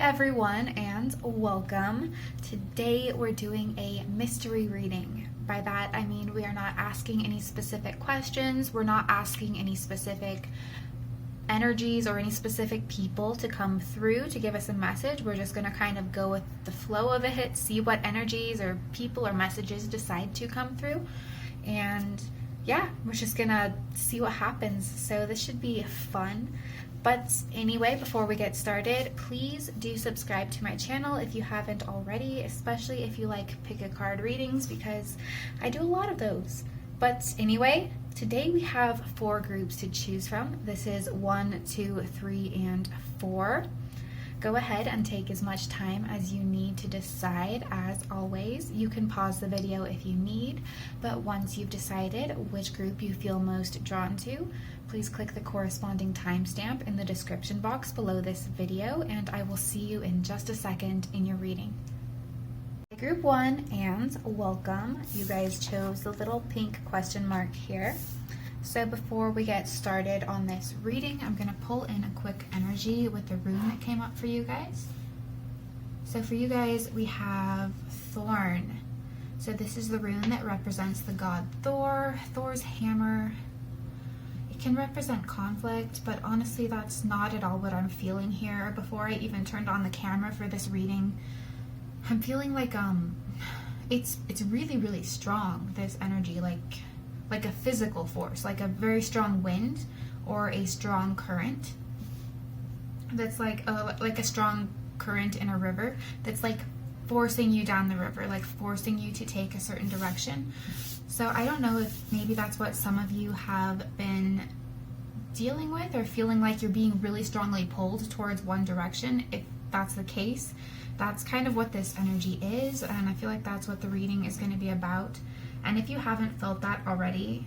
everyone and welcome. Today we're doing a mystery reading. By that I mean we are not asking any specific questions, we're not asking any specific energies or any specific people to come through to give us a message. We're just going to kind of go with the flow of it, see what energies or people or messages decide to come through, and yeah, we're just gonna see what happens. So this should be fun. But anyway, before we get started, please do subscribe to my channel if you haven't already, especially if you like pick a card readings, because I do a lot of those. But anyway, today we have 4 groups to choose from. This is 1, 2, 3, and 4. Go ahead and take as much time as you need to decide. As always, you can pause the video if you need, but once you've decided which group you feel most drawn to, please click the corresponding timestamp in the description box below this video, and I will see you in just a second in your reading. Group 1, and welcome. You guys chose the little pink question mark here. So before we get started on this reading, I'm going to pull in a quick energy with the rune that came up for you guys. So for you guys, we have Thorn. So this is the rune that represents the god Thor, Thor's hammer. It can represent conflict, but honestly that's not at all what I'm feeling here. Before I even turned on the camera for this reading, I'm feeling like it's really, really strong, this energy, like a physical force, like a very strong wind or a strong current. That's like a strong current in a river that's like forcing you down the river, like forcing you to take a certain direction. So I don't know if maybe that's what some of you have been dealing with, or feeling like you're being really strongly pulled towards one direction. If that's the case, that's kind of what this energy is, and I feel like that's what the reading is going to be about. And if you haven't felt that already,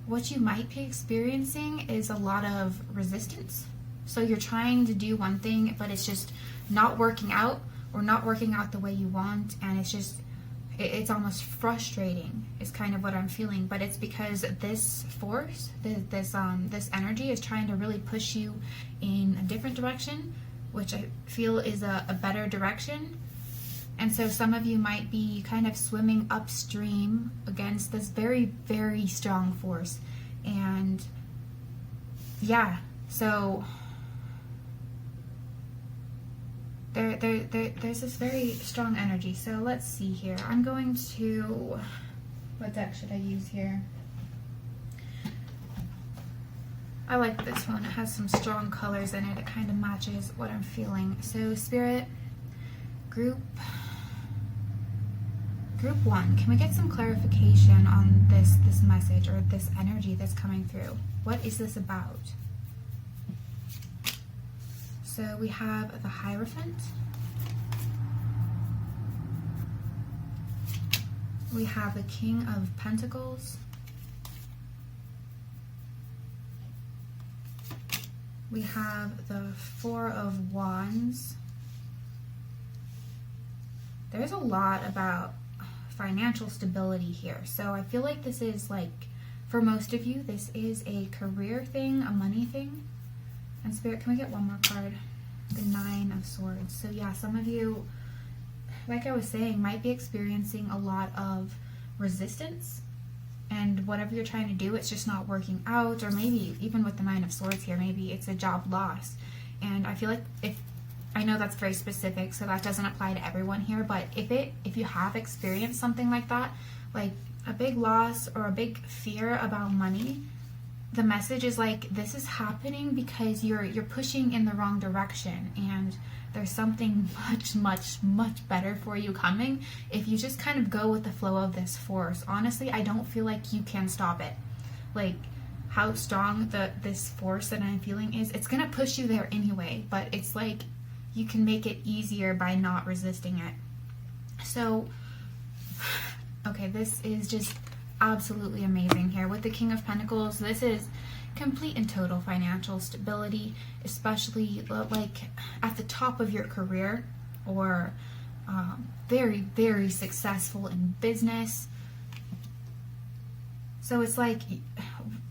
what you might be experiencing is a lot of resistance. So you're trying to do one thing, but it's just not working out, or not working out the way you want, and it's almost frustrating is kind of what I'm feeling. But it's because this force, this energy is trying to really push you in a different direction, which I feel is a better direction. And so some of you might be kind of swimming upstream against this very, very strong force. And yeah, so there's this very strong energy. So let's see here. I'm going to, what deck should I use here? I like this one. It has some strong colors in it. It kind of matches what I'm feeling. So Spirit, Group 1, can we get some clarification on this message or this energy that's coming through? What is this about? So we have the Hierophant. We have the King of Pentacles. We have the 4 of Wands. There's a lot about financial stability here. So I feel like this is, like, for most of you, this is a career thing, a money thing. And Spirit, can we get one more card? The 9 of Swords. So yeah, some of you, like I was saying, might be experiencing a lot of resistance, and whatever you're trying to do, it's just not working out. Or maybe even with the 9 of Swords here, maybe it's a job loss. And I feel like, I know that's very specific, so that doesn't apply to everyone here, but if you have experienced something like that, like a big loss or a big fear about money, the message is like, this is happening because you're pushing in the wrong direction, and there's something much better for you coming if you just kind of go with the flow of this force. Honestly, I don't feel like you can stop it. Like, how strong this force that I'm feeling is, it's gonna push you there anyway, but it's like you can make it easier by not resisting it. So, okay, this is just absolutely amazing here. With the King of Pentacles, this is complete and total financial stability, especially like at the top of your career, or very, very successful in business. So it's like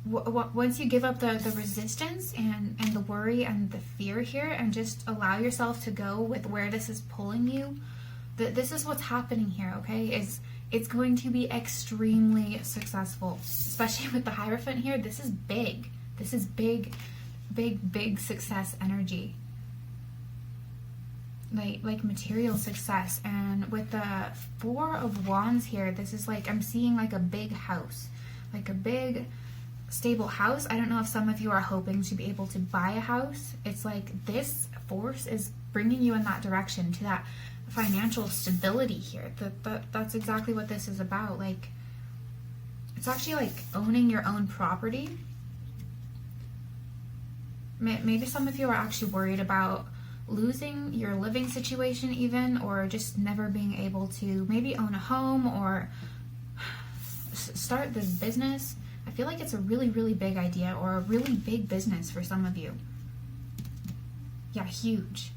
once you give up the resistance and the worry and the fear here, and just allow yourself to go with where this is pulling you, this is what's happening here, okay? It's going to be extremely successful, especially with the Hierophant here. This is big. This is big success energy. Like material success. And with the Four of Wands here, this is like, I'm seeing like a big house, like a big stable house. I don't know if some of you are hoping to be able to buy a house. It's like this force is bringing you in that direction, to that financial stability here. That's exactly what this is about. Like, it's actually like owning your own property. Maybe some of you are actually worried about losing your living situation even, or just never being able to maybe own a home or start this business. I feel like it's a really big idea, or a really big business for some of you. Yeah, huge.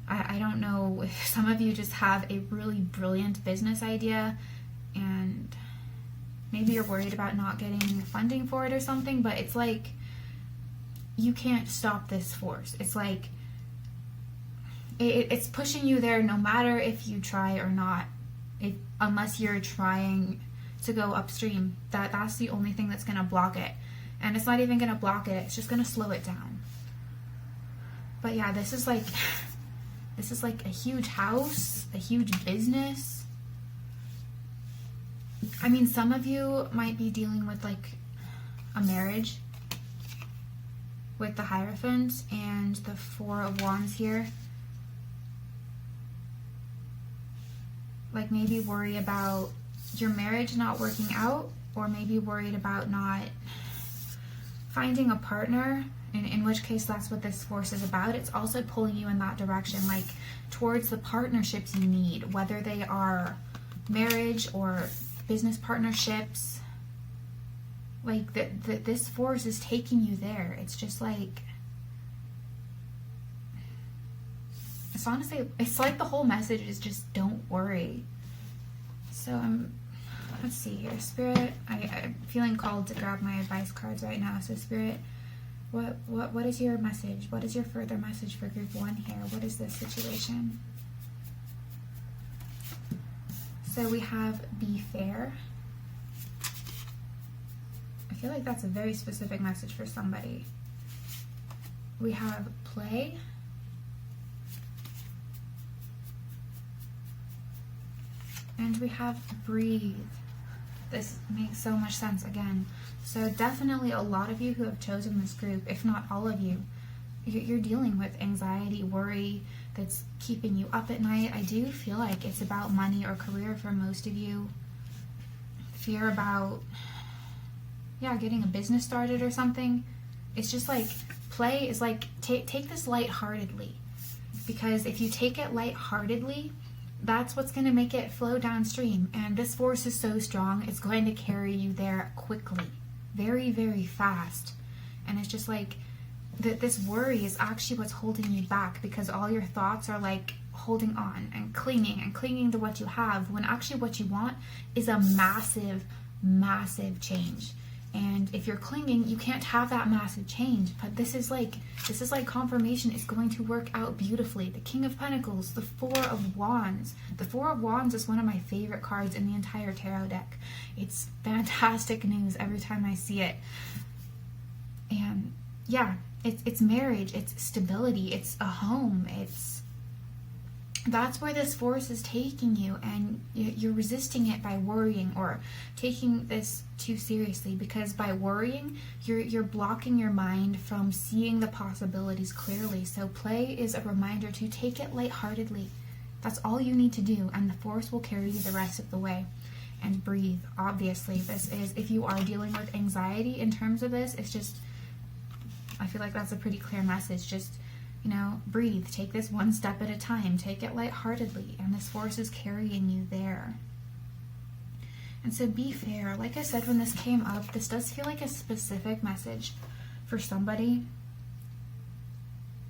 I don't know if some of you just have a really brilliant business idea and maybe you're worried about not getting funding for it or something, but it's like you can't stop this force. It's like it's pushing you there no matter if you try or not, unless you're trying to go upstream. That's the only thing that's going to block it. And it's not even going to block it, it's just going to slow it down. But yeah, this is like a huge house, a huge business. I mean, some of you might be dealing with like a marriage with the Hierophant and the Four of Wands here. Like maybe worry about your marriage not working out, or maybe worried about not finding a partner, in which case that's what this force is about. It's also pulling you in that direction, like towards the partnerships you need, whether they are marriage or business partnerships. Like this force is taking you there. It's just like, it's honestly, it's like the whole message is just don't worry. So let's see here, Spirit, I'm feeling called to grab my advice cards right now. So Spirit, what is your message? What is your further message for group 1 here? What is this situation? So we have be fair. I feel like that's a very specific message for somebody. We have play. And we have breathe. This makes so much sense again. So definitely a lot of you who have chosen this group, if not all of you, you're dealing with anxiety, worry that's keeping you up at night. I do feel like it's about money or career for most of you. Fear about, yeah, getting a business started or something. It's just like, play is like, take this lightheartedly. Because if you take it lightheartedly, that's what's going to make it flow downstream. And this force is so strong, it's going to carry you there quickly, very fast. And it's just like this worry is actually what's holding you back, because all your thoughts are like holding on and clinging to what you have, when actually what you want is a massive change. And if you're clinging, you can't have that massive change. But this is like confirmation is going to work out beautifully. The King of Pentacles, the Four of Wands. The Four of Wands is one of my favorite cards in the entire tarot deck. It's fantastic news every time I see it. And yeah, it's marriage, it's stability, it's a home, that's where this force is taking you, and you're resisting it by worrying or taking this too seriously, because by worrying, you're blocking your mind from seeing the possibilities clearly. So play is a reminder to take it lightheartedly. That's all you need to do, and the force will carry you the rest of the way. And breathe, obviously. This is, if you are dealing with anxiety in terms of this, it's just, I feel like that's a pretty clear message. Just, you know, breathe. Take this one step at a time. Take it lightheartedly. And this force is carrying you there. And so be fair. Like I said, when this came up, this does feel like a specific message for somebody.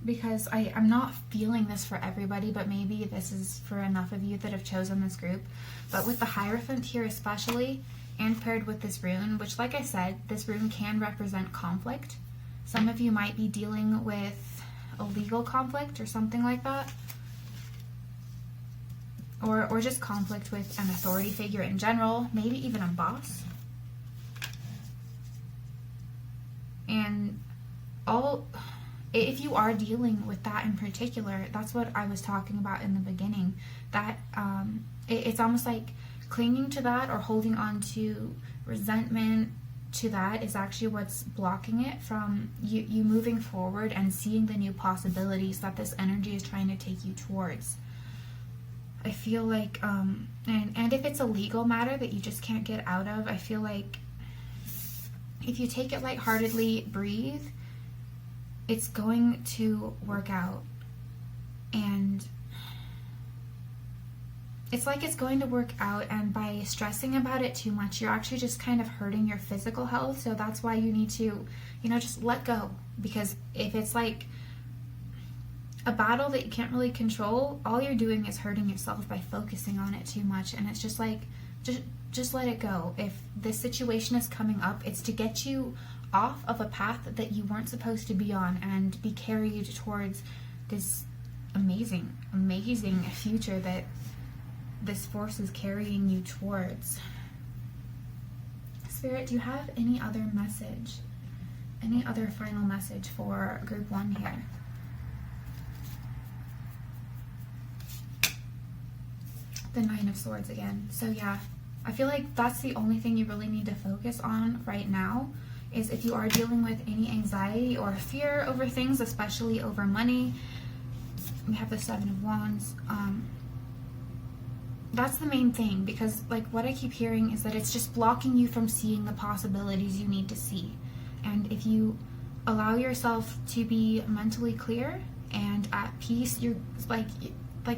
Because I'm not feeling this for everybody, but maybe this is for enough of you that have chosen this group. But with the Hierophant here especially, and paired with this rune, which, like I said, this rune can represent conflict. Some of you might be dealing with a legal conflict or something like that. Or just conflict with an authority figure in general, maybe even a boss. And if you are dealing with that in particular, that's what I was talking about in the beginning, that it's almost like clinging to that or holding on to resentment to that is actually what's blocking it from you moving forward and seeing the new possibilities that this energy is trying to take you towards. I feel like, and if it's a legal matter that you just can't get out of, I feel like if you take it lightheartedly, breathe, it's going to work out. And it's like it's going to work out, and by stressing about it too much, you're actually just kind of hurting your physical health. So that's why you need to, just let go. Because if it's like a battle that you can't really control, all you're doing is hurting yourself by focusing on it too much. And it's just like, just let it go. If this situation is coming up, it's to get you off of a path that you weren't supposed to be on and be carried towards this amazing future that this force is carrying you towards. Spirit, do you have any other message? Any other final message for group 1 here? The 9 of Swords again. So yeah, I feel like that's the only thing you really need to focus on right now, is if you are dealing with any anxiety or fear over things, especially over money. We have the 7 of Wands. That's the main thing, because like what I keep hearing is that it's just blocking you from seeing the possibilities you need to see. And if you allow yourself to be mentally clear and at peace, you're like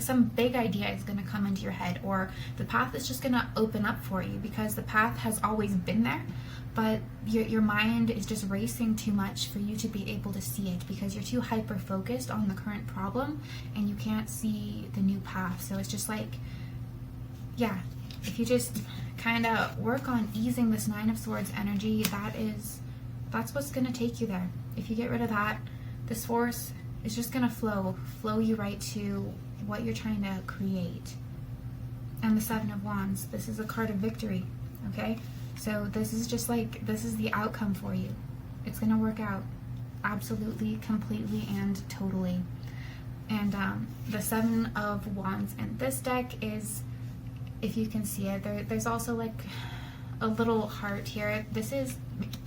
some big idea is going to come into your head, or the path is just going to open up for you, because the path has always been there, but your mind is just racing too much for you to be able to see it, because you're too hyper focused on the current problem and you can't see the new path. So it's just like, yeah, if you just kind of work on easing this 9 of Swords energy, that's what's going to take you there. If you get rid of that, this force is just going to flow you right to what you're trying to create. And the 7 of Wands, this is a card of victory, okay? So this is just like, this is the outcome for you. It's going to work out absolutely, completely, and totally. And the 7 of Wands in this deck is, if you can see it, there's also like a little heart here. This is,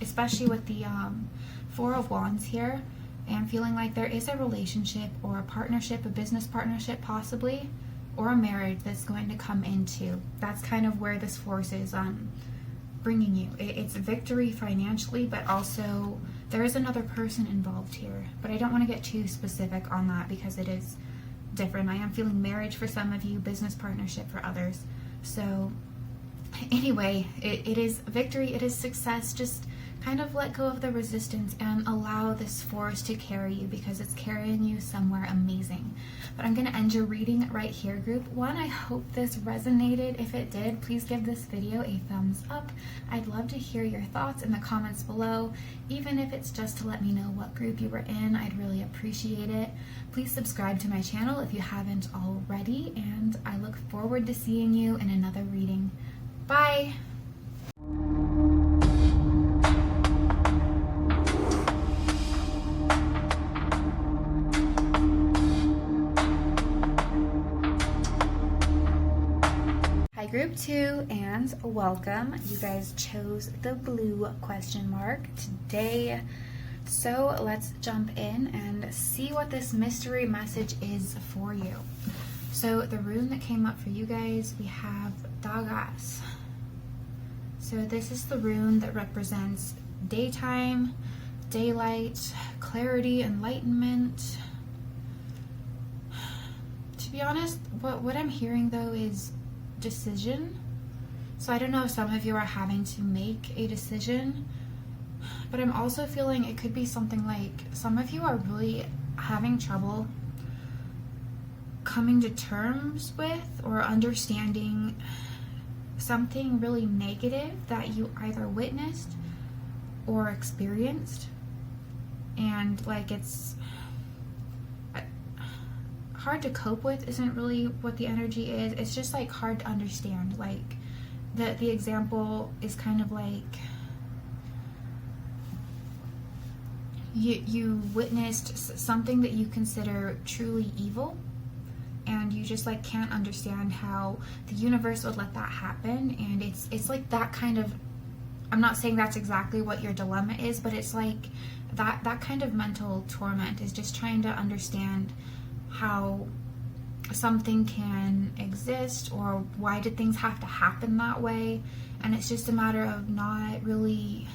especially with the 4 of Wands here, and feeling like there is a relationship or a partnership, a business partnership possibly, or a marriage that's going to come into. That's kind of where this force is bringing you. It's victory financially, but also there is another person involved here. But I don't want to get too specific on that because it is different. I am feeling marriage for some of you, business partnership for others. So anyway, it is victory, it is success. Just kind of let go of the resistance and allow this force to carry you, because it's carrying you somewhere amazing. But I'm going to end your reading right here, group 1. I hope this resonated. If it did, please give this video a thumbs up. I'd love to hear your thoughts in the comments below, even if it's just to let me know what group you were in. I'd really appreciate it. Please subscribe to my channel if you haven't already, and I look forward to seeing you in another reading. Bye! Group 2, and welcome. You guys chose the blue question mark today. So let's jump in and see what this mystery message is for you. So the rune that came up for you guys, we have DOGE. So this is the rune that represents daytime, daylight, clarity, enlightenment. To be honest, what I'm hearing though is decision. So I don't know if some of you are having to make a decision, but I'm also feeling it could be something like some of you are really having trouble coming to terms with or understanding something really negative that you either witnessed or experienced, and like it's hard to cope with isn't really what the energy is. It's just like hard to understand. Like the example is kind of like you witnessed something that you consider truly evil, and you just like can't understand how the universe would let that happen. And it's like that kind of, I'm not saying that's exactly what your dilemma is, but it's like that kind of mental torment is just trying to understand how something can exist, or why did things have to happen that way. And it's just a matter of not really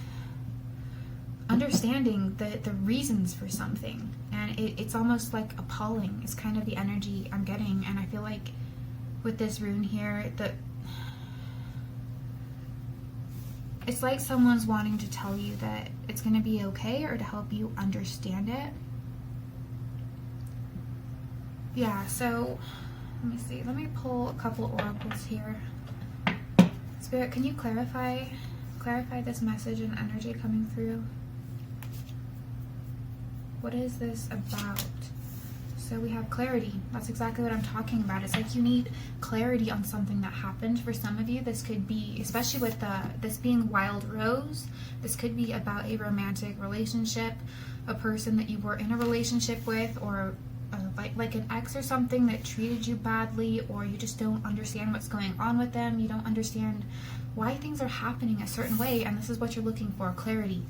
understanding the reasons for something. And it's almost like appalling is kind of the energy I'm getting. And I feel like with this rune here, it's like someone's wanting to tell you that it's going to be okay, or to help you understand it. Yeah, so let me see. Let me pull a couple oracles here. Spirit, can you clarify this message and energy coming through? What is this about? So we have clarity. That's exactly what I'm talking about. It's like you need clarity on something that happened. For some of you, this could be, especially with this being Wild Rose, this could be about a romantic relationship, a person that you were in a relationship with, or like an ex or something that treated you badly, or you just don't understand what's going on with them. You don't understand why things are happening a certain way, and this is what you're looking for, clarity.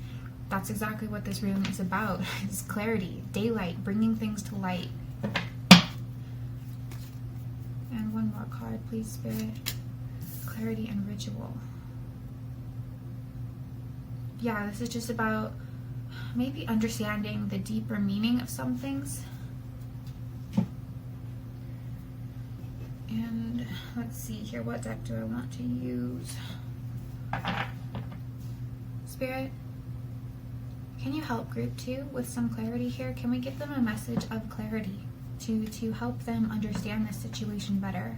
That's exactly what this rune is about. It's clarity, daylight, bringing things to light. And one more card, please, Spirit. Clarity and ritual. Yeah, this is just about maybe understanding the deeper meaning of some things. And let's see here, what deck do I want to use? Spirit, can you help group 2 with some clarity here? Can we give them a message of clarity to help them understand this situation better?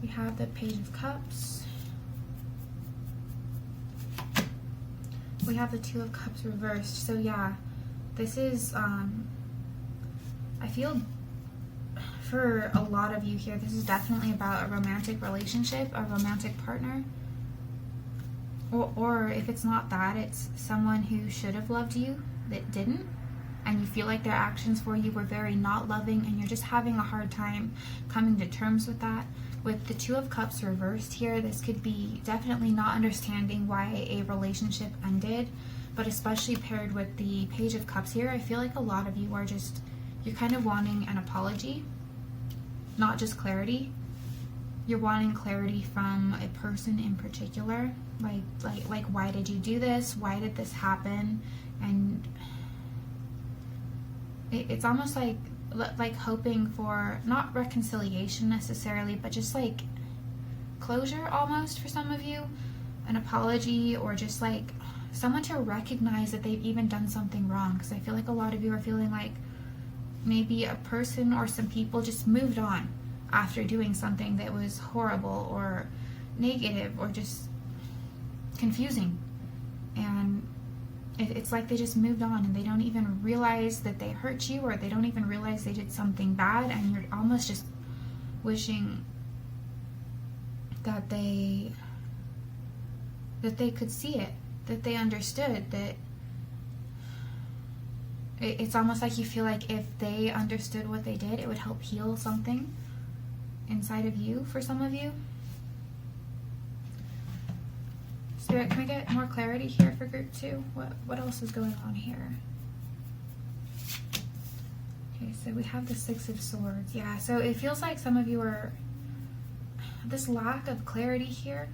We have the Page of Cups. We have the Two of Cups reversed. So yeah, this is, I feel for a lot of you here, this is definitely about a romantic relationship, a romantic partner. Or if it's not that, it's someone who should have loved you that didn't, and you feel like their actions for you were very not loving, and you're just having a hard time coming to terms with that. With the Two of Cups reversed here, this could be definitely not understanding why a relationship ended, but especially paired with the Page of Cups here, I feel like a lot of you are just, you're kind of wanting an apology, not just clarity. You're wanting clarity from a person in particular, like why did you do this? Why did this happen? And it's almost like hoping for not reconciliation necessarily, but just like closure almost for some of you, an apology, or just like someone to recognize that they've even done something wrong. Because I feel like a lot of you are feeling like maybe a person or some people just moved on after doing something that was horrible or negative or just confusing, and it's like they just moved on and they don't even realize that they hurt you, or they don't even realize they did something bad, and you're almost just wishing that they could see it, that they understood, that it's almost like you feel like if they understood what they did, it would help heal something inside of you for some of you. Spirit, can we get more clarity here for group 2? What else is going on here? Okay, so we have the Six of Swords. Yeah, so it feels like some of you are, this lack of clarity here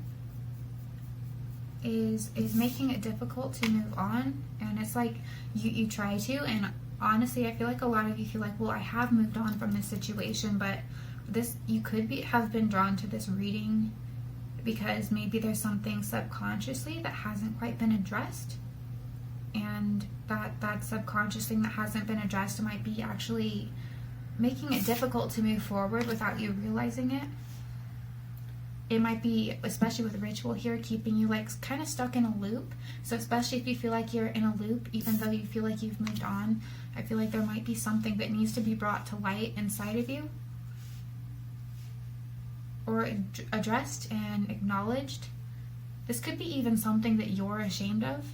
is making it difficult to move on. And it's like you try to, and honestly I feel like a lot of you feel like, well, I have moved on from this situation, but this, you could have been drawn to this reading because maybe there's something subconsciously that hasn't quite been addressed, and that subconscious thing that hasn't been addressed might be actually making it difficult to move forward without you realizing it. It might be, especially with ritual here, keeping you like kind of stuck in a loop. So especially if you feel like you're in a loop, even though you feel like you've moved on, I feel like there might be something that needs to be brought to light inside of you, or addressed and acknowledged. This could be even something that you're ashamed of.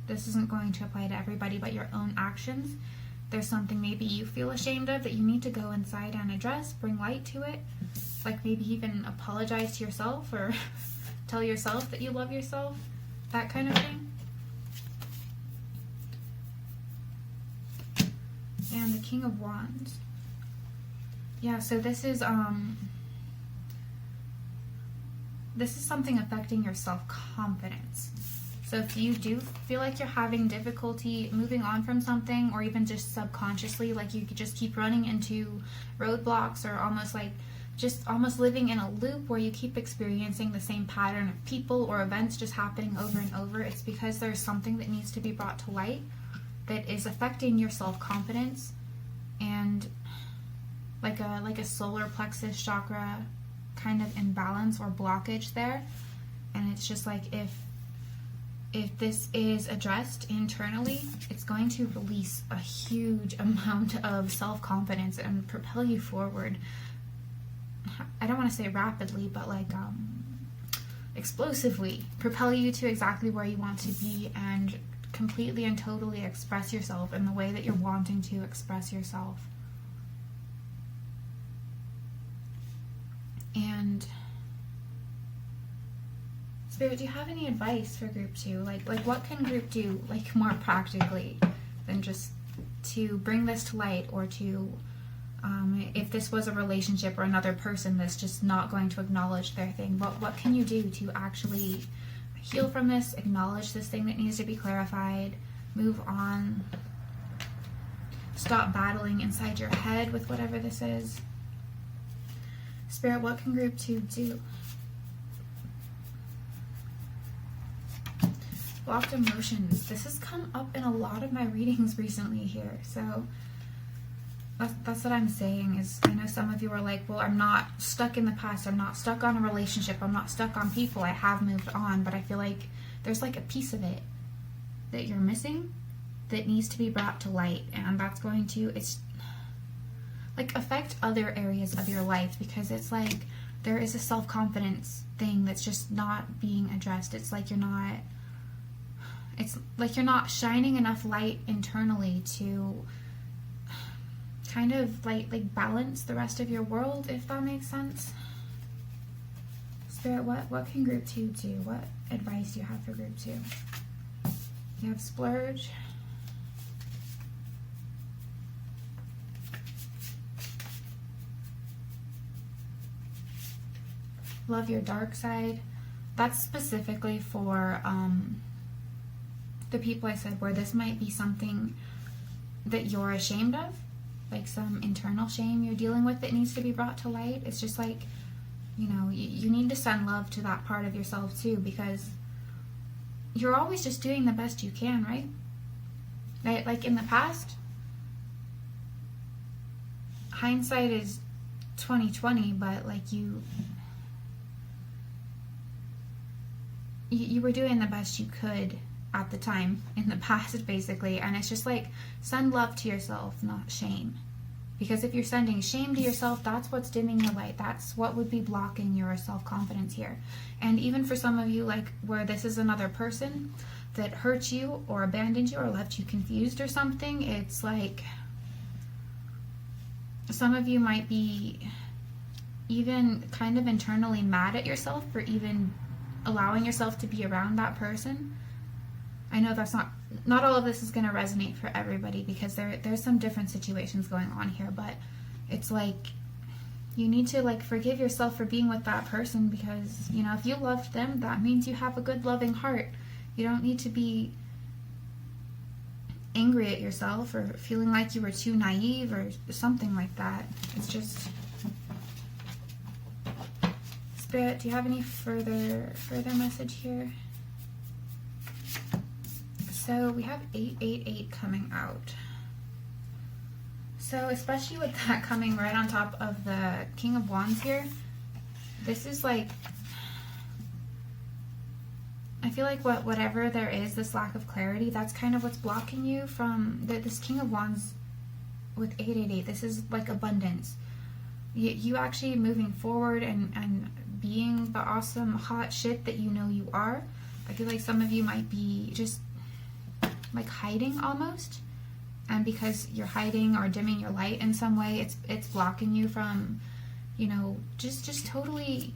This isn't going to apply to everybody, but your own actions. There's something maybe you feel ashamed of that you need to go inside and address, bring light to it. Like maybe even apologize to yourself or tell yourself that you love yourself, that kind of thing. And the King of Wands. Yeah, so this is something affecting your self-confidence. So if you do feel like you're having difficulty moving on from something, or even just subconsciously, like you could just keep running into roadblocks, or almost living in a loop where you keep experiencing the same pattern of people or events just happening over and over, it's because there's something that needs to be brought to light that is affecting your self-confidence, and like a solar plexus chakra kind of imbalance or blockage there. And it's just like if this is addressed internally, it's going to release a huge amount of self-confidence and propel you forward. I don't want to say rapidly, but like explosively propel you to exactly where you want to be, and completely and totally express yourself in the way that you're wanting to express yourself. And Spirit, do you have any advice for group 2? Like what can group do like more practically than just to bring this to light, or to if this was a relationship or another person that's just not going to acknowledge their thing, what can you do to actually heal from this, acknowledge this thing that needs to be clarified, move on, stop battling inside your head with whatever this is? Spirit, what can group 2 do? Blocked emotions. This has come up in a lot of my readings recently here. So that's what I'm saying, is I know some of you are like, well, I'm not stuck in the past. I'm not stuck on a relationship. I'm not stuck on people. I have moved on. But I feel like there's like a piece of it that you're missing that needs to be brought to light. And that's going to, it's like affect other areas of your life, because it's like there is a self-confidence thing that's just not being addressed. It's like you're not shining enough light internally to kind of like balance the rest of your world, if that makes sense. Spirit, what can group 2 do? What advice do you have for group 2? You have splurge. Love your dark side. That's specifically for the people I said where this might be something that you're ashamed of, like some internal shame you're dealing with that needs to be brought to light. It's just like, you know, you need to send love to that part of yourself too, because you're always just doing the best you can, right? Like in the past, hindsight is 20/20, but like you were doing the best you could at the time in the past, basically. And it's just like, send love to yourself, not shame. Because if you're sending shame to yourself, that's what's dimming your light. That's what would be blocking your self-confidence here. And even for some of you, like where this is another person that hurt you or abandoned you or left you confused or something, it's like some of you might be even kind of internally mad at yourself for even allowing yourself to be around that person. I know that's not all of this is going to resonate for everybody, because there's some different situations going on here, but it's like you need to like forgive yourself for being with that person, because, you know, if you loved them, that means you have a good loving heart. You don't need to be angry at yourself or feeling like you were too naive or something like that. It's just, Spirit, do you have any further message here? So we have 888 coming out. So especially with that coming right on top of the King of Wands here, this is like, I feel like whatever there is, this lack of clarity, that's kind of what's blocking you from this King of Wands with 888. This is like abundance. You actually moving forward and being the awesome hot shit that you know you are. I feel like some of you might be just like hiding almost. And because you're hiding or dimming your light in some way, it's blocking you from, you know, just totally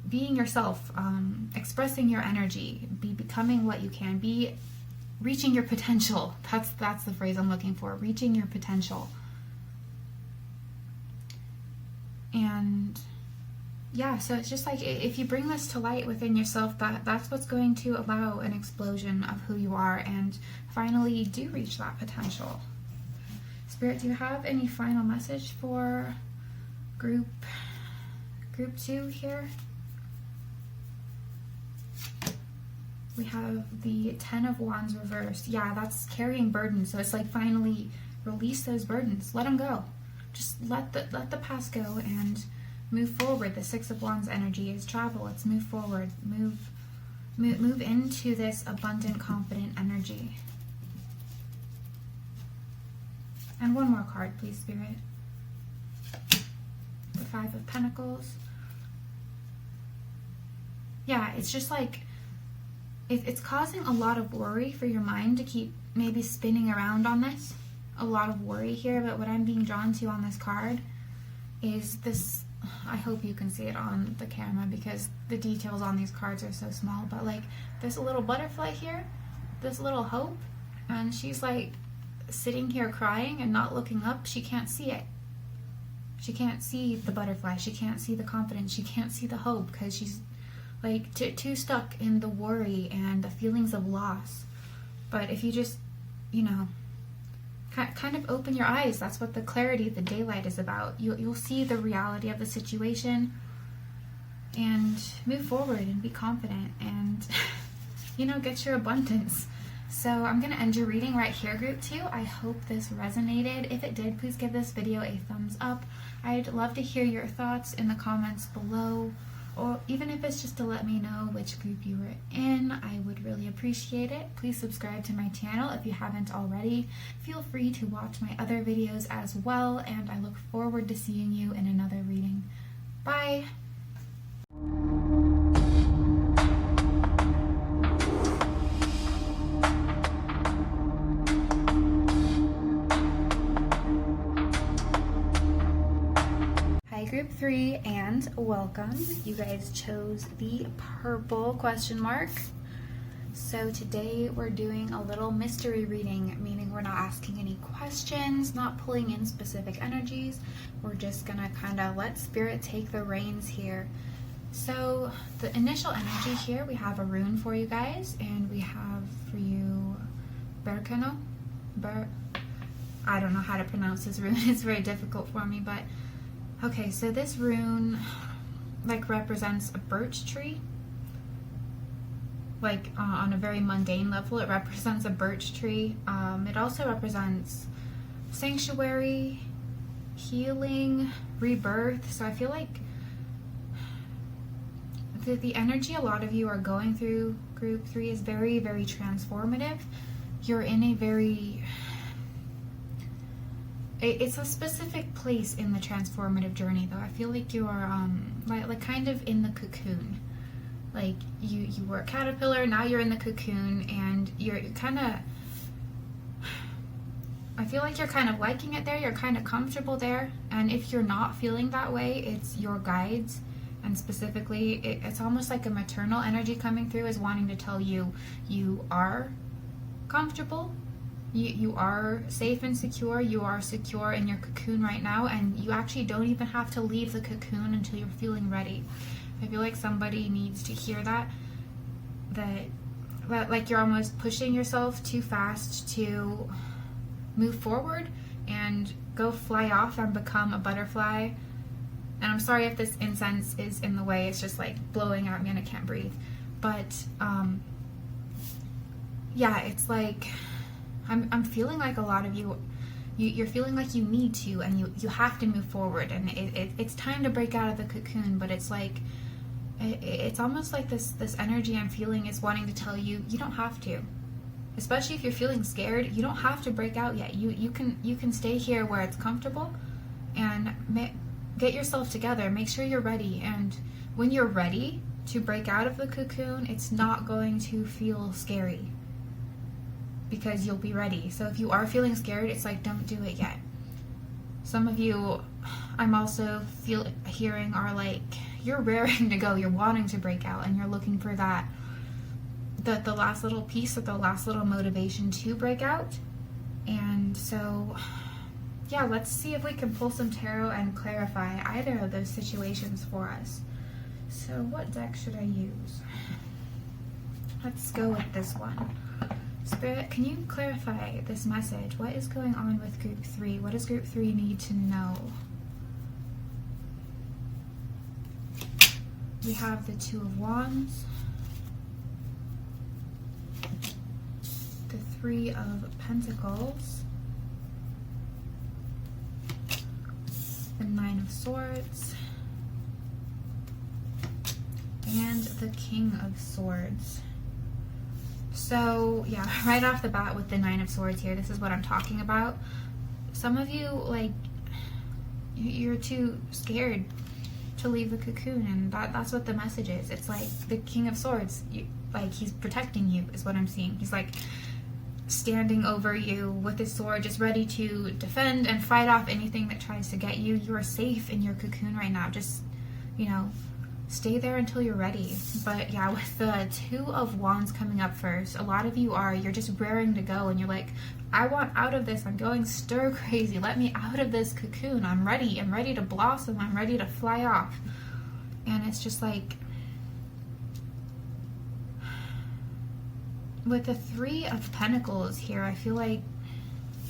being yourself, expressing your energy, becoming what you can be, reaching your potential. That's the phrase I'm looking for, reaching your potential. And yeah, so it's just like, if you bring this to light within yourself, that's what's going to allow an explosion of who you are and finally do reach that potential. Spirit, do you have any final message for group 2 here? We have the 10 of Wands reversed. Yeah, that's carrying burdens. So it's like, finally release those burdens. Let them go. Just let the past go and move forward. The 6 of Wands energy is travel. Let's move forward. Move into this abundant, confident energy. And one more card, please, Spirit. The 5 of Pentacles. Yeah, it's just like, it's causing a lot of worry for your mind to keep maybe spinning around on this. A lot of worry here, but what I'm being drawn to on this card is this. I hope you can see it on the camera because the details on these cards are so small, but like this little butterfly here, this little hope, and she's like sitting here crying and not looking up. She can't see it. She can't see the butterfly. She can't see the confidence. She can't see the hope because she's like too stuck in the worry and the feelings of loss. But if you just, you know, kind of open your eyes, that's what the clarity, the daylight is about. You'll see the reality of the situation and move forward and be confident and, you know, get your abundance. So I'm going to end your reading right here, group 2. I hope this resonated. If it did, please give this video a thumbs up. I'd love to hear your thoughts in the comments below, or even if it's just to let me know which group you were in, I would really appreciate it. Please subscribe to my channel if you haven't already. Feel free to watch my other videos as well, and I look forward to seeing you in another reading. Bye! Group 3, and welcome. You guys chose the purple question mark. So today we're doing a little mystery reading, meaning we're not asking any questions, not pulling in specific energies. We're just gonna kind of let Spirit take the reins here. So the initial energy here, we have a rune for you guys, and we have for you Berkano. I don't know how to pronounce this rune. It's very difficult for me, but okay, so this rune like represents a birch tree. Like on a very mundane level, it represents a birch tree. It also represents sanctuary, healing, rebirth. So I feel like the energy a lot of you are going through, group 3, is very, very transformative. You're in a very... It's a specific place in the transformative journey, though. I feel like you are like kind of in the cocoon. Like you were a caterpillar, now you're in the cocoon, and you're kind of, I feel like you're kind of liking it there. You're kind of comfortable there. And if you're not feeling that way, it's your guides, and specifically it's almost like a maternal energy coming through, is wanting to tell you you are comfortable. You are safe and secure. You are secure in your cocoon right now, and you actually don't even have to leave the cocoon until you're feeling ready. I feel like somebody needs to hear that like you're almost pushing yourself too fast to move forward and go fly off and become a butterfly. And I'm sorry if this incense is in the way. It's just like blowing at me and I can't breathe. But yeah, it's like I'm feeling like a lot of you, you're feeling like you need to, and you have to move forward, and it's time to break out of the cocoon. But it's like, it's almost like this energy I'm feeling is wanting to tell you don't have to. Especially if you're feeling scared, you don't have to break out yet. You can stay here where it's comfortable, and get yourself together. Make sure you're ready, and when you're ready to break out of the cocoon, it's not going to feel scary, because you'll be ready. So if you are feeling scared, it's like, don't do it yet. Some of you, I'm also hearing, are like, you're raring to go, you're wanting to break out, and you're looking for that, the last little piece, or the last little motivation to break out. And so, yeah, let's see if we can pull some tarot and clarify either of those situations for us. So what deck should I use? Let's go with this one. Spirit, can you clarify this message? What is going on with Group 3? What does Group 3 need to know? We have the Two of Wands, the Three of Pentacles, the Nine of Swords, and the King of Swords. So yeah, right off the bat with the Nine of Swords here, this is what I'm talking about. Some of you, like, you're too scared to leave the cocoon, and that's what the message is. It's like the King of Swords, like, he's protecting you is what I'm seeing. He's like standing over you with his sword, just ready to defend and fight off anything that tries to get you. You are safe in your cocoon right now. Just, stay there until you're ready. But yeah, with the Two of Wands coming up first, a lot of you you're just raring to go, and you're like, I want out of this. I'm going stir crazy. Let me out of this cocoon. I'm ready to blossom. I'm ready to fly off. And it's just like, with the Three of Pentacles here, I feel like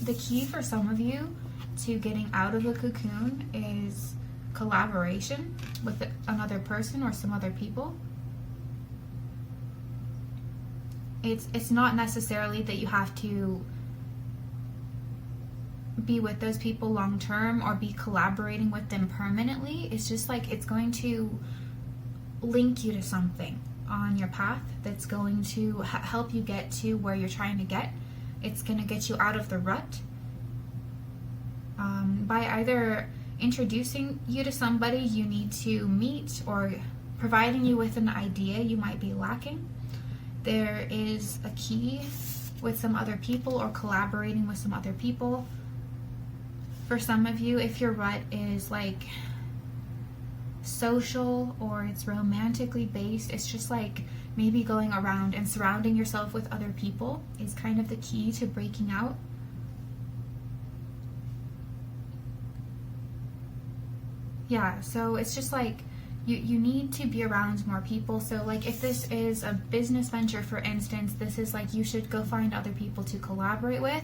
the key for some of you to getting out of the cocoon is collaboration with another person or some other people. It's not necessarily that you have to be with those people long term or be collaborating with them permanently. It's just like, it's going to link you to something on your path that's going to help you get to where you're trying to get. It's going to get you out of the rut by either introducing you to somebody you need to meet, or providing you with an idea you might be lacking. There is a key with some other people, or collaborating with some other people. For some of you, if your rut is like social or it's romantically based, it's just like maybe going around and surrounding yourself with other people is kind of the key to breaking out. Yeah, so it's just like you need to be around more people. So like, if this is a business venture, for instance, this is like, you should go find other people to collaborate with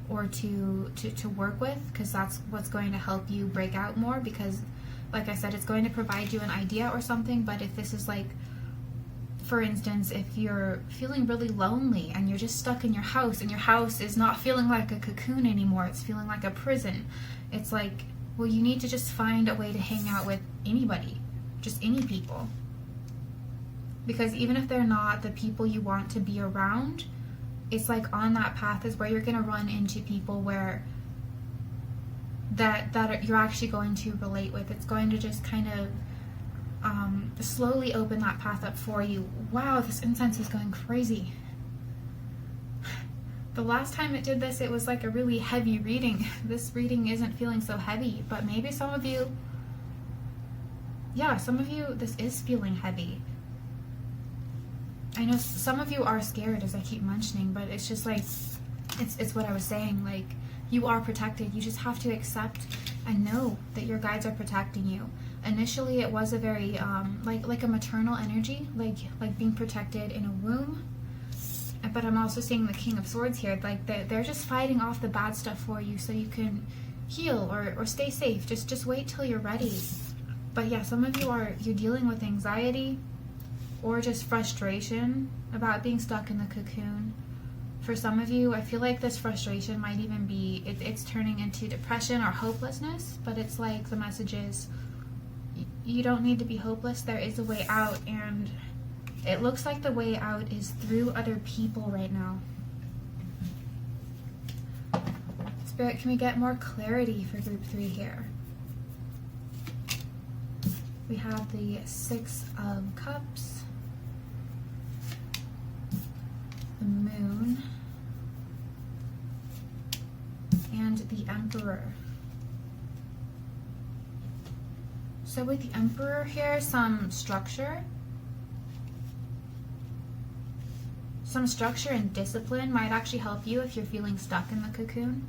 or to work with, because that's what's going to help you break out more. Because like I said, it's going to provide you an idea or something. But if this is like, for instance, if you're feeling really lonely and you're just stuck in your house, and your house is not feeling like a cocoon anymore, it's feeling like a prison, it's like, well, you need to just find a way to hang out with anybody, just any people. Because even if they're not the people you want to be around, it's like on that path is where you're going to run into people where that you're actually going to relate with. It's going to just kind of slowly open that path up for you. Wow, this incense is going crazy. The last time it did this, it was like a really heavy reading. This reading isn't feeling so heavy, but maybe some of you, this is feeling heavy. I know some of you are scared, as I keep mentioning, but it's just like, it's what I was saying, like, you are protected. You just have to accept and know that your guides are protecting you. Initially, it was a very, like a maternal energy, like being protected in a womb. But I'm also seeing the King of Swords here, like they're just fighting off the bad stuff for you so you can heal or stay safe. Just wait till you're ready. But yeah, some of you you're dealing with anxiety or just frustration about being stuck in the cocoon. For some of you, I feel like this frustration might even be, it's turning into depression or hopelessness, but it's like the message is, you don't need to be hopeless. There is a way out, and it looks like the way out is through other people right now. Spirit, can we get more clarity for group 3 here? We have the 6 of Cups, the Moon, and the Emperor. So with the Emperor here, some structure and discipline might actually help you if you're feeling stuck in the cocoon.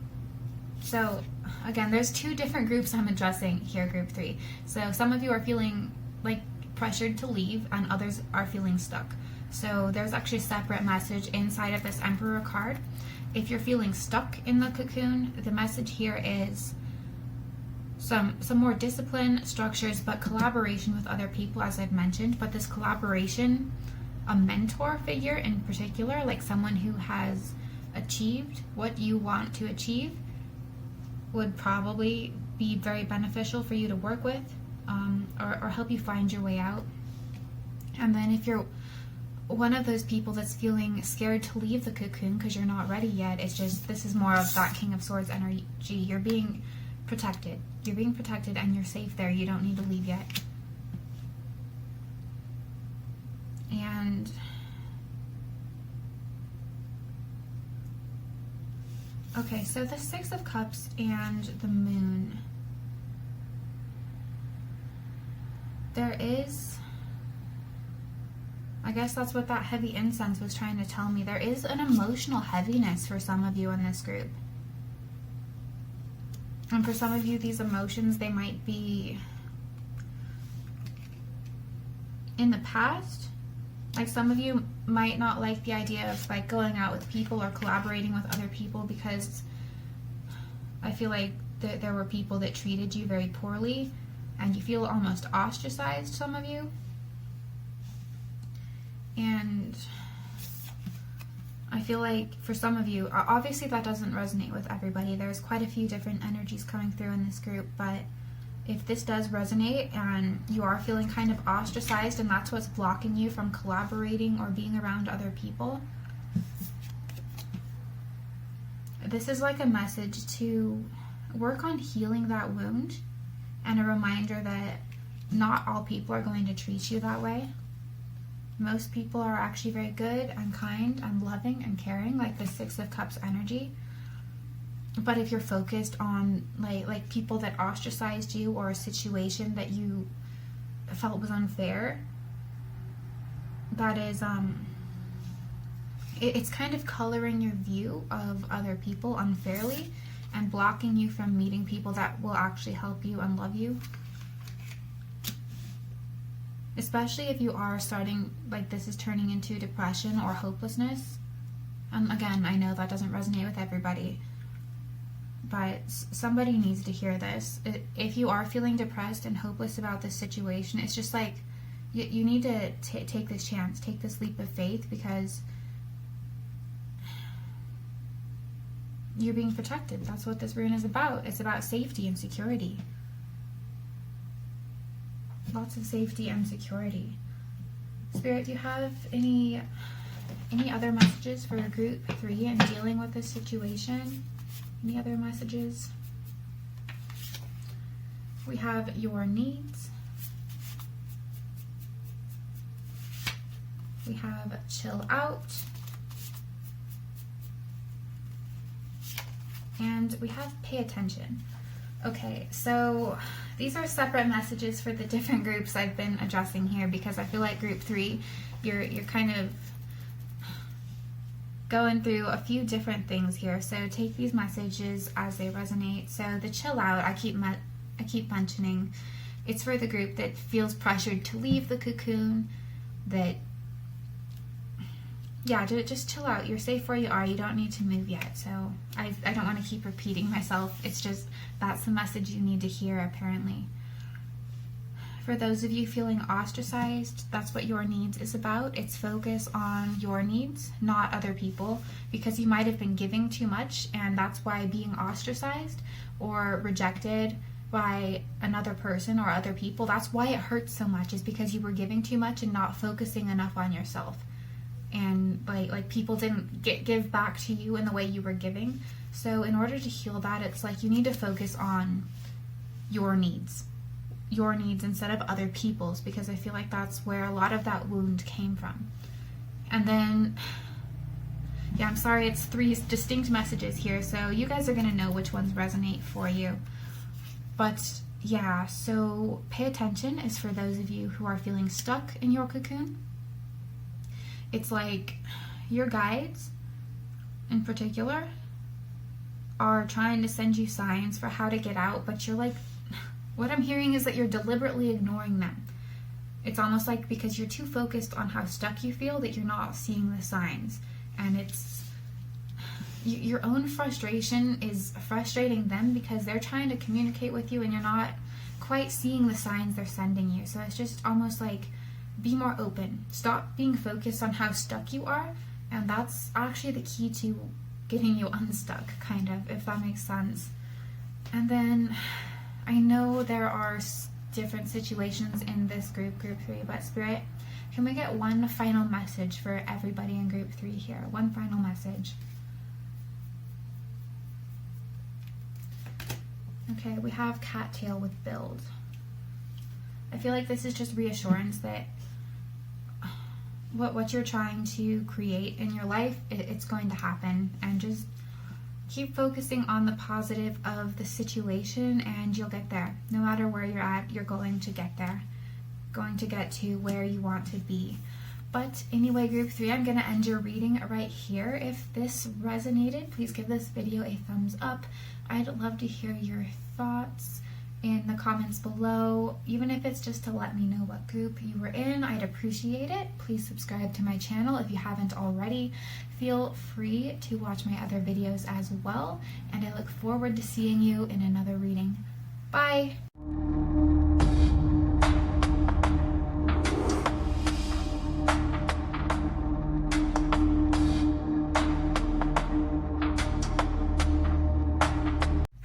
So again, there's 2 different groups I'm addressing here, group 3. So some of you are feeling like pressured to leave, and others are feeling stuck. So there's actually a separate message inside of this Emperor card. If you're feeling stuck in the cocoon, the message here is some more discipline, structures, but collaboration with other people, as I've mentioned. But this collaboration, a mentor figure in particular, like someone who has achieved what you want to achieve, would probably be very beneficial for you to work with, or help you find your way out. And then if you're one of those people that's feeling scared to leave the cocoon because you're not ready yet, it's just, this is more of that King of Swords energy. You're being protected. You're being protected and you're safe there. You don't need to leave yet. And okay, so the 6 of Cups and the Moon. There is, I guess that's what that heavy incense was trying to tell me. There is an emotional heaviness for some of you in this group. And for some of you, these emotions, they might be in the past. Like some of you might not like the idea of like going out with people or collaborating with other people because I feel like there were people that treated you very poorly and you feel almost ostracized, some of you. And I feel like for some of you, obviously that doesn't resonate with everybody. There's quite a few different energies coming through in this group, but if this does resonate and you are feeling kind of ostracized and that's what's blocking you from collaborating or being around other people, this is like a message to work on healing that wound and a reminder that not all people are going to treat you that way. Most people are actually very good and kind and loving and caring, like the 6 of Cups energy. But if you're focused on like people that ostracized you or a situation that you felt was unfair, that is it's kind of coloring your view of other people unfairly and blocking you from meeting people that will actually help you and love you. Especially if you are starting, like this is turning into depression or hopelessness. And again, I know that doesn't resonate with everybody, but somebody needs to hear this. If you are feeling depressed and hopeless about this situation, it's just like you need to take this chance, take this leap of faith, because you're being protected. That's what this rune is about. It's about safety and security. Lots of safety and security. Spirit, do you have any other messages for group 3 in dealing with this situation? Any other messages? We have your needs. We have chill out. And we have pay attention. Okay, so these are separate messages for the different groups I've been addressing here, because I feel like group 3, you're kind of going through a few different things here. So take these messages as they resonate. So the chill out, I keep mentioning, it's for the group that feels pressured to leave the cocoon, that yeah, just chill out. You're safe where you are. You don't need to move yet. So I don't want to keep repeating myself. It's just that's the message you need to hear, apparently. For those of you feeling ostracized, that's what your needs is about. It's focus on your needs, not other people, because you might have been giving too much, and that's why being ostracized or rejected by another person or other people, that's why it hurts so much, is because you were giving too much and not focusing enough on yourself. And like people didn't give back to you in the way you were giving. So in order to heal that, it's like you need to focus on your needs instead of other people's, because I feel like that's where a lot of that wound came from. And then, yeah, I'm sorry, it's 3 distinct messages here, so you guys are going to know which ones resonate for you. But yeah, so pay attention is for those of you who are feeling stuck in your cocoon. It's like your guides in particular are trying to send you signs for how to get out, but you're like, what I'm hearing is that you're deliberately ignoring them. It's almost like because you're too focused on how stuck you feel that you're not seeing the signs. And it's your own frustration is frustrating them because they're trying to communicate with you and you're not quite seeing the signs they're sending you. So it's just almost like, be more open. Stop being focused on how stuck you are. And that's actually the key to getting you unstuck, kind of, if that makes sense. And then I know there are different situations in this group 3, but Spirit, can we get one final message for everybody in group 3 here? One final message. Okay, we have cattail with build. I feel like this is just reassurance that what you're trying to create in your life, it's going to happen, and just keep focusing on the positive of the situation and you'll get there. No matter where you're at, you're going to get there. Going to get to where you want to be. But anyway, group 3, I'm going to end your reading right here. If this resonated, please give this video a thumbs up. I'd love to hear your thoughts in the comments below, even if it's just to let me know what group you were in. I'd appreciate it. Please subscribe to my channel if you haven't already. Feel free to watch my other videos as well, and I look forward to seeing you in another reading. Bye!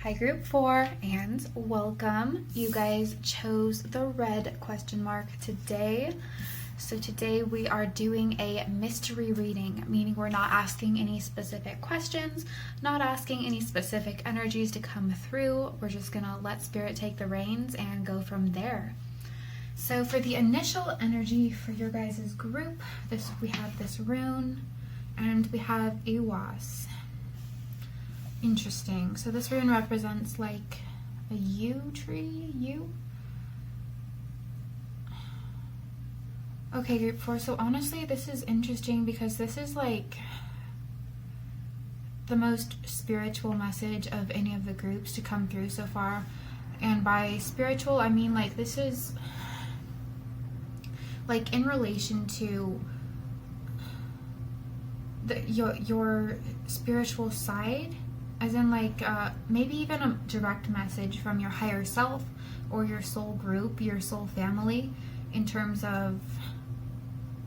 Hi group 4, and welcome. You guys chose the red question mark today. So today we are doing a mystery reading, meaning we're not asking any specific questions, not asking any specific energies to come through. We're just gonna let Spirit take the reins and go from there. So for the initial energy for your guys' group, we have this rune, and we have a was. Interesting. So this rune represents like a yew tree. Okay, group 4. So honestly, this is interesting because this is like the most spiritual message of any of the groups to come through so far. And by spiritual, I mean like this is like in relation to your spiritual side. As in like maybe even a direct message from your higher self or your soul group, your soul family, in terms of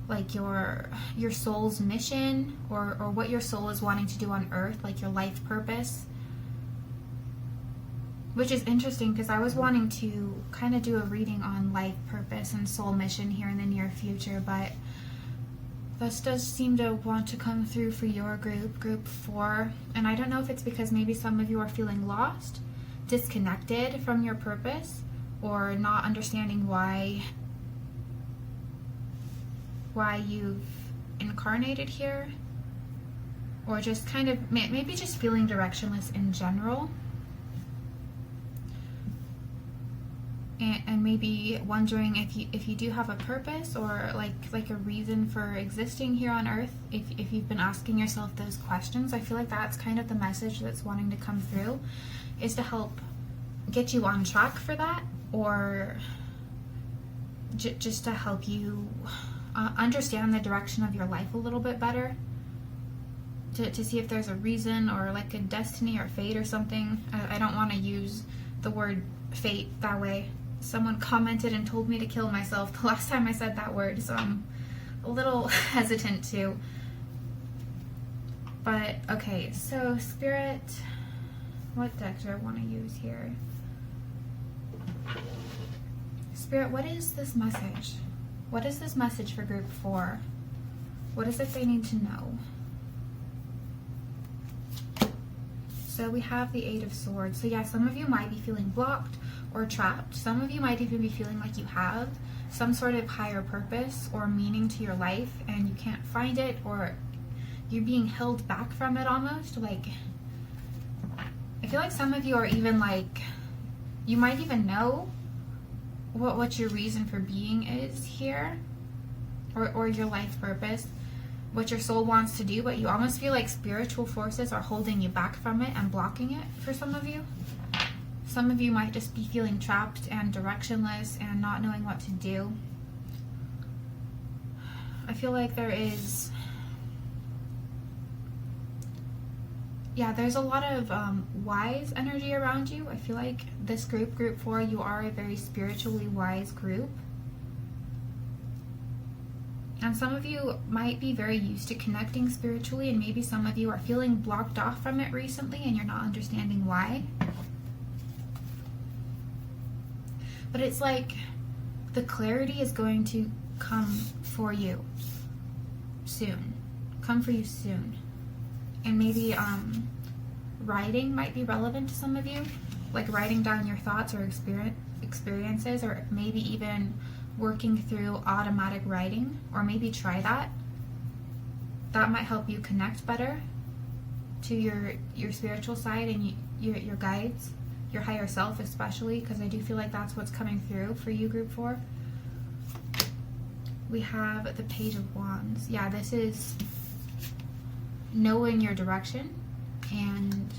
like your soul's mission or what your soul is wanting to do on earth, like your life purpose. Which is interesting because I was wanting to kind of do a reading on life purpose and soul mission here in the near future, but this does seem to want to come through for your group 4. And I don't know if it's because maybe some of you are feeling lost, disconnected from your purpose, or not understanding why you've incarnated here, or just kind of maybe just feeling directionless in general. And maybe wondering if you do have a purpose or like a reason for existing here on earth. If you've been asking yourself those questions, I feel like that's kind of the message that's wanting to come through, is to help get you on track for that, or just to help you understand the direction of your life a little bit better, to see if there's a reason or like a destiny or fate or something. I don't want to use the word fate that way. someone commented and told me to kill myself the last time I said that word, so I'm a little hesitant to. But okay, so Spirit, what deck do I want to use here? Spirit, what is this message? What is this message for group 4? What is it they need to know? So we have the 8 of Swords. So yeah, some of you might be feeling blocked or trapped. Some of you might even be feeling like you have some sort of higher purpose or meaning to your life and you can't find it, or you're being held back from it almost. Like, I feel like some of you are even like, you might even know what your reason for being is here, or your life purpose, what your soul wants to do, but you almost feel like spiritual forces are holding you back from it and blocking it for some of you. Some of you might just be feeling trapped and directionless and not knowing what to do. I feel like there is, yeah, there's a lot of wise energy around you. I feel like this group 4, you are a very spiritually wise group. And some of you might be very used to connecting spiritually, and maybe some of you are feeling blocked off from it recently and you're not understanding why. But it's like the clarity is going to come for you soon. Come for you soon. And maybe writing might be relevant to some of you, like writing down your thoughts or experiences, or maybe even working through automatic writing, or maybe try that. That might help you connect better to your spiritual side and your guides, your higher self especially, because I do feel like that's what's coming through for you, group 4. We have the Page of Wands. Yeah, this is knowing your direction, and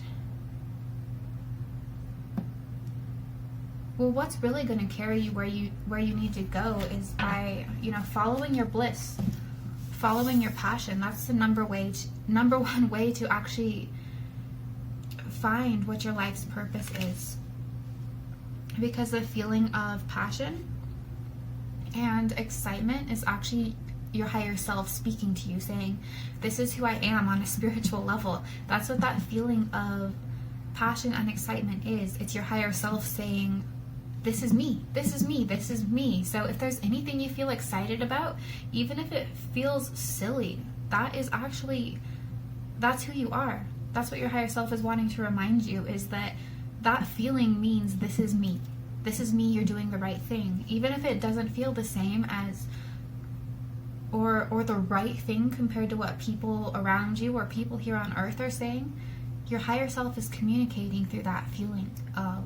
well, what's really going to carry you where you need to go is by, following your bliss, following your passion. That's the number one way to actually find what your life's purpose is, because the feeling of passion and excitement is actually your higher self speaking to you, saying, this is who I am on a spiritual level. That's what that feeling of passion and excitement is. It's your higher self saying, this is me, this is me, this is me. So if there's anything you feel excited about, even if it feels silly, that's who you are. That's what your higher self is wanting to remind you, is that feeling means this is me. This is me, you're doing the right thing. Even if it doesn't feel the same as, or the right thing compared to what people around you or people here on earth are saying, your higher self is communicating through that feeling of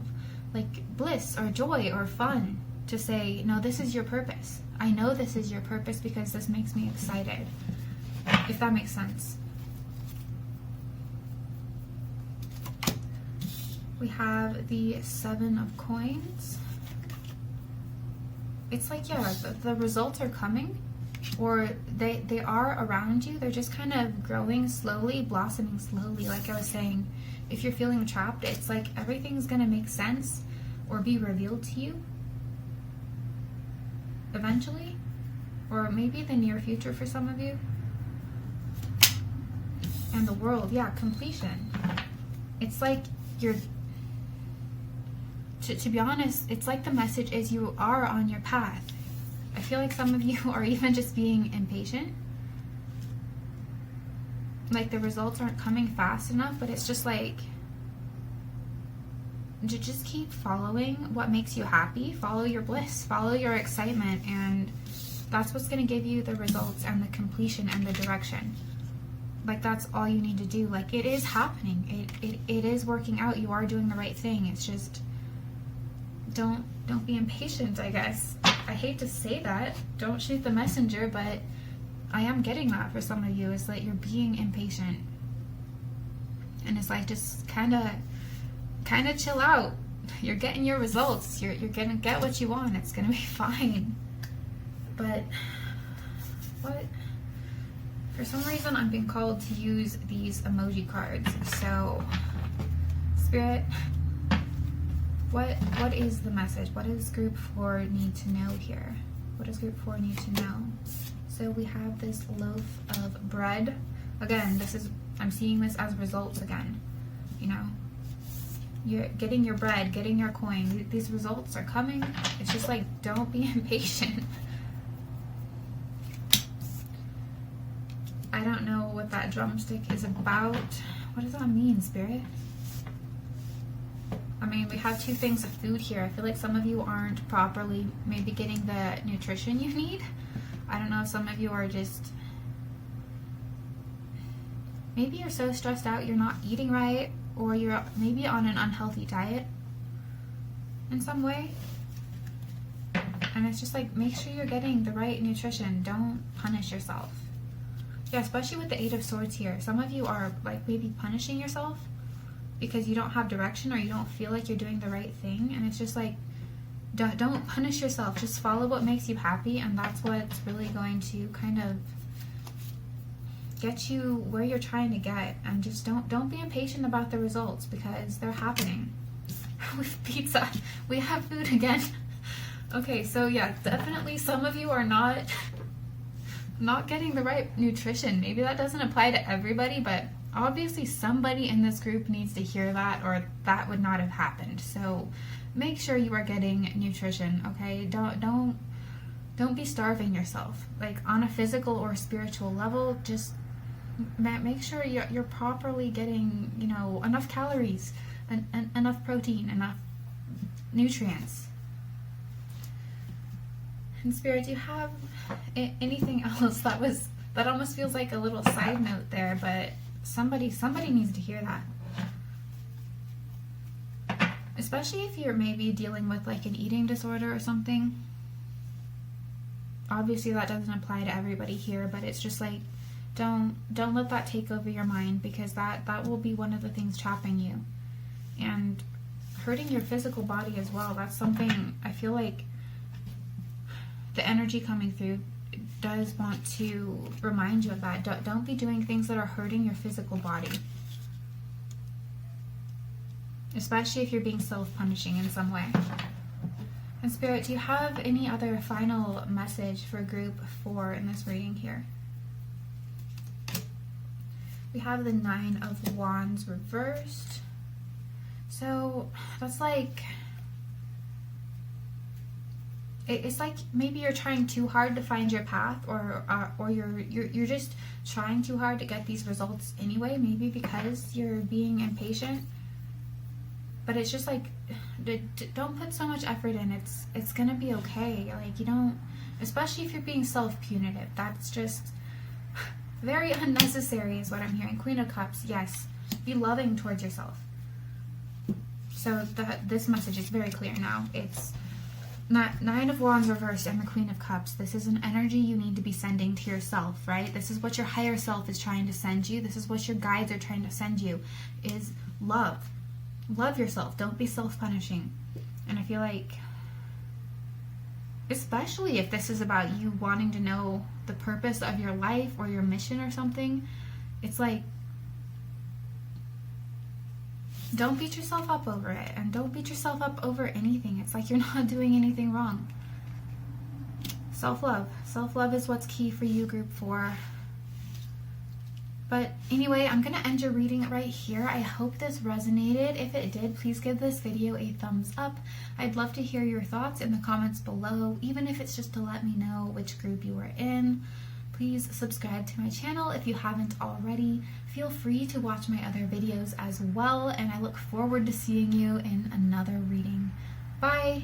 like bliss or joy or fun, to say, no, this is your purpose. I know this is your purpose because this makes me excited. If that makes sense. We have the 7 of Coins. It's like, yeah, the results are coming, or they are around you. They're just kind of growing slowly, blossoming slowly. Like I was saying, if you're feeling trapped, it's like everything's going to make sense or be revealed to you eventually, or maybe the near future for some of you. And the World, yeah, completion. It's like you're, to be honest, it's like the message is you are on your path. I feel like some of you are even just being impatient. Like the results aren't coming fast enough, but it's just like, just keep following what makes you happy. Follow your bliss, follow your excitement, and that's what's going to give you the results and the completion and the direction. Like, that's all you need to do. Like, it is happening. It is working out. You are doing the right thing. It's just, don't be impatient, I guess. I hate to say that. Don't shoot the messenger, but I am getting that for some of you, is that you're being impatient. And it's like, just kind of chill out. You're getting your results. You're going to get what you want. It's going to be fine. But what? For some reason, I'm being called to use these emoji cards. So, Spirit, What is the message? What does group 4 need to know here? What does group 4 need to know? So we have this loaf of bread. Again, I'm seeing this as results again. You know, you're getting your bread, getting your coin. These results are coming. It's just like, don't be impatient. I don't know what that drumstick is about. What does that mean, Spirit? I mean, we have 2 things of food here. I feel like some of you aren't properly maybe getting the nutrition you need. I don't know if some of you are just, maybe you're so stressed out you're not eating right, or you're maybe on an unhealthy diet in some way. And it's just like, make sure you're getting the right nutrition. Don't punish yourself. Yeah, especially with the 8 of Swords here. Some of you are like maybe punishing yourself because you don't have direction or you don't feel like you're doing the right thing. And it's just like, don't punish yourself. Just follow what makes you happy, and that's what's really going to kind of get you where you're trying to get. And just don't be impatient about the results, because they're happening. With pizza, we have food again. Okay, so yeah, definitely some of you are not getting the right nutrition. Maybe that doesn't apply to everybody, but obviously somebody in this group needs to hear that, or that would not have happened. So make sure you are getting nutrition, okay? Don't be starving yourself. Like on a physical or spiritual level, just make sure you're properly getting, you know, enough calories and enough protein, enough nutrients. And Spirit, do you have anything else that almost feels like a little side note there, but somebody needs to hear that. Especially if you're maybe dealing with like an eating disorder or something. Obviously that doesn't apply to everybody here, but it's just like, don't let that take over your mind, because that will be one of the things trapping you and hurting your physical body as well. That's something I feel like the energy coming through does want to remind you of that. Don't be doing things that are hurting your physical body, especially if you're being self-punishing in some way. And Spirit, do you have any other final message for group 4 in this reading here? We have the 9 of Wands reversed. So that's like, it's like maybe you're trying too hard to find your path, or you're just trying too hard to get these results anyway, maybe because you're being impatient. But it's just like, don't put so much effort in. It's gonna be okay. Like, you don't, especially if you're being self-punitive. That's just very unnecessary is what I'm hearing. Queen of Cups, yes. Be loving towards yourself. So this message is very clear now. It's 9 of Wands reversed and the Queen of Cups. This is an energy you need to be sending to yourself, right? This is what your higher self is trying to send you. This is what your guides are trying to send you, is love. Love yourself. Don't be self-punishing. And I feel like, especially if this is about you wanting to know the purpose of your life or your mission or something, it's like, don't beat yourself up over it, and don't beat yourself up over anything. It's like you're not doing anything wrong. Self-love. Self-love is what's key for you, group 4. But anyway, I'm going to end your reading right here. I hope this resonated. If it did, please give this video a thumbs up. I'd love to hear your thoughts in the comments below, even if it's just to let me know which group you are in. Please subscribe to my channel if you haven't already. Feel free to watch my other videos as well, and I look forward to seeing you in another reading. Bye!